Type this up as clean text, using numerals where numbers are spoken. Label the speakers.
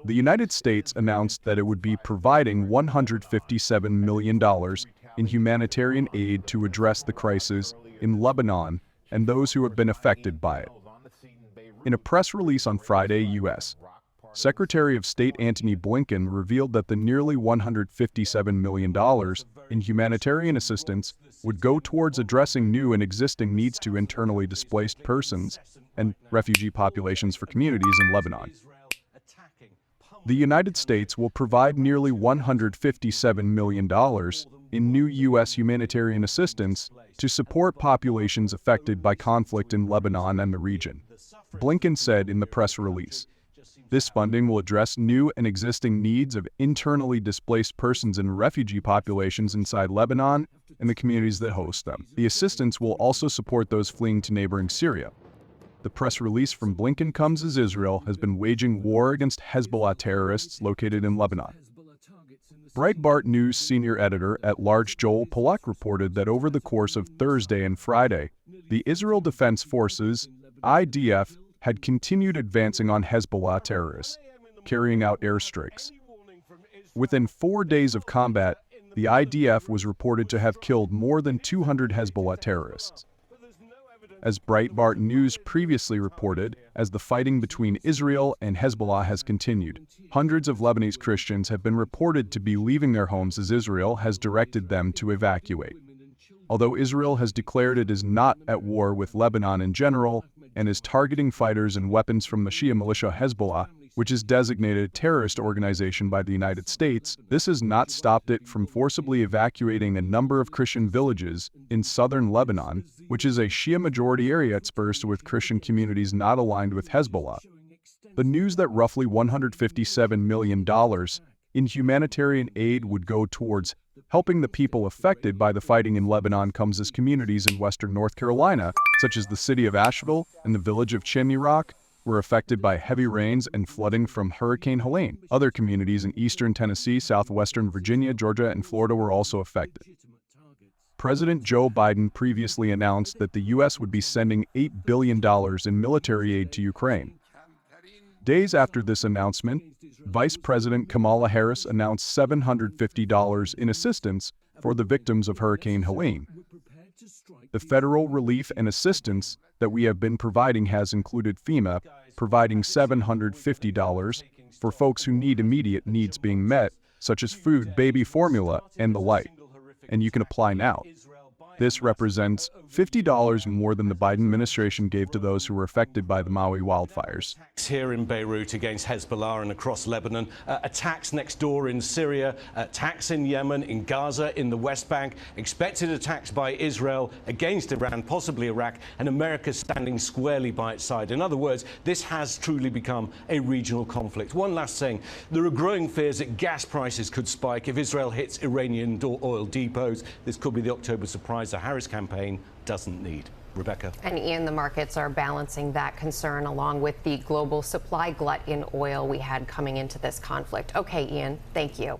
Speaker 1: The United States announced that it would be providing $157 million in humanitarian aid to address the crisis in Lebanon and those who have been affected by it. In a press release on Friday, U.S. Secretary of State Antony Blinken revealed that the nearly $157 million in humanitarian assistance would go towards addressing new and existing needs to internally displaced persons and refugee populations for communities in Lebanon. The United States will provide nearly $157 million in new U.S. humanitarian assistance to support populations affected by conflict in Lebanon and the region, Blinken said in the press release. This funding will address new and existing needs of internally displaced persons and refugee populations inside Lebanon and the communities that host them. The assistance will also support those fleeing to neighboring Syria. The press release from Blinken comes as Israel has been waging war against Hezbollah terrorists located in Lebanon. Breitbart News senior editor-at-large Joel Pollack reported that over the course of Thursday and Friday, the Israel Defense Forces, IDF, had continued advancing on Hezbollah terrorists, carrying out airstrikes. Within 4 days of combat, the IDF was reported to have killed more than 200 Hezbollah terrorists. As Breitbart News previously reported, as the fighting between Israel and Hezbollah has continued, hundreds of Lebanese Christians have been reported to be leaving their homes as Israel has directed them to evacuate. Although Israel has declared it is not at war with Lebanon in general and is targeting fighters and weapons from the Shia militia Hezbollah, which is designated a terrorist organization by the United States, this has not stopped it from forcibly evacuating a number of Christian villages in southern Lebanon, which is a Shia-majority area interspersed with Christian communities not aligned with Hezbollah. The news that roughly $157 million in humanitarian aid would go towards helping the people affected by the fighting in Lebanon comes as communities in western North Carolina, such as the city of Asheville and the village of Chimney Rock, were affected by heavy rains and flooding from Hurricane Helena. Other communities in eastern Tennessee, southwestern Virginia, Georgia, and Florida were also affected. President Joe Biden previously announced that the U.S. would be sending $8 billion in military aid to Ukraine. Days after this announcement, Vice President Kamala Harris announced $750 in assistance for the victims of Hurricane Helena. The federal relief and assistance that we have been providing has included FEMA providing $750 for folks who need immediate needs being met, such as food, baby formula, and the like. And you can apply now. This represents $50 more than the Biden administration gave to those who were affected by the Maui wildfires.
Speaker 2: Here in Beirut against Hezbollah and across Lebanon, attacks next door in Syria, attacks in Yemen, in Gaza, in the West Bank, expected attacks by Israel against Iran, possibly Iraq, and America standing squarely by its side. In other words, this has truly become a regional conflict. One last thing, there are growing fears that gas prices could spike if Israel hits Iranian oil depots. This could be the October surprise the Harris campaign doesn't need. Rebecca.
Speaker 3: And Ian, the markets are balancing that concern along with the global supply glut in oil we had coming into this conflict. Okay, Ian, thank you.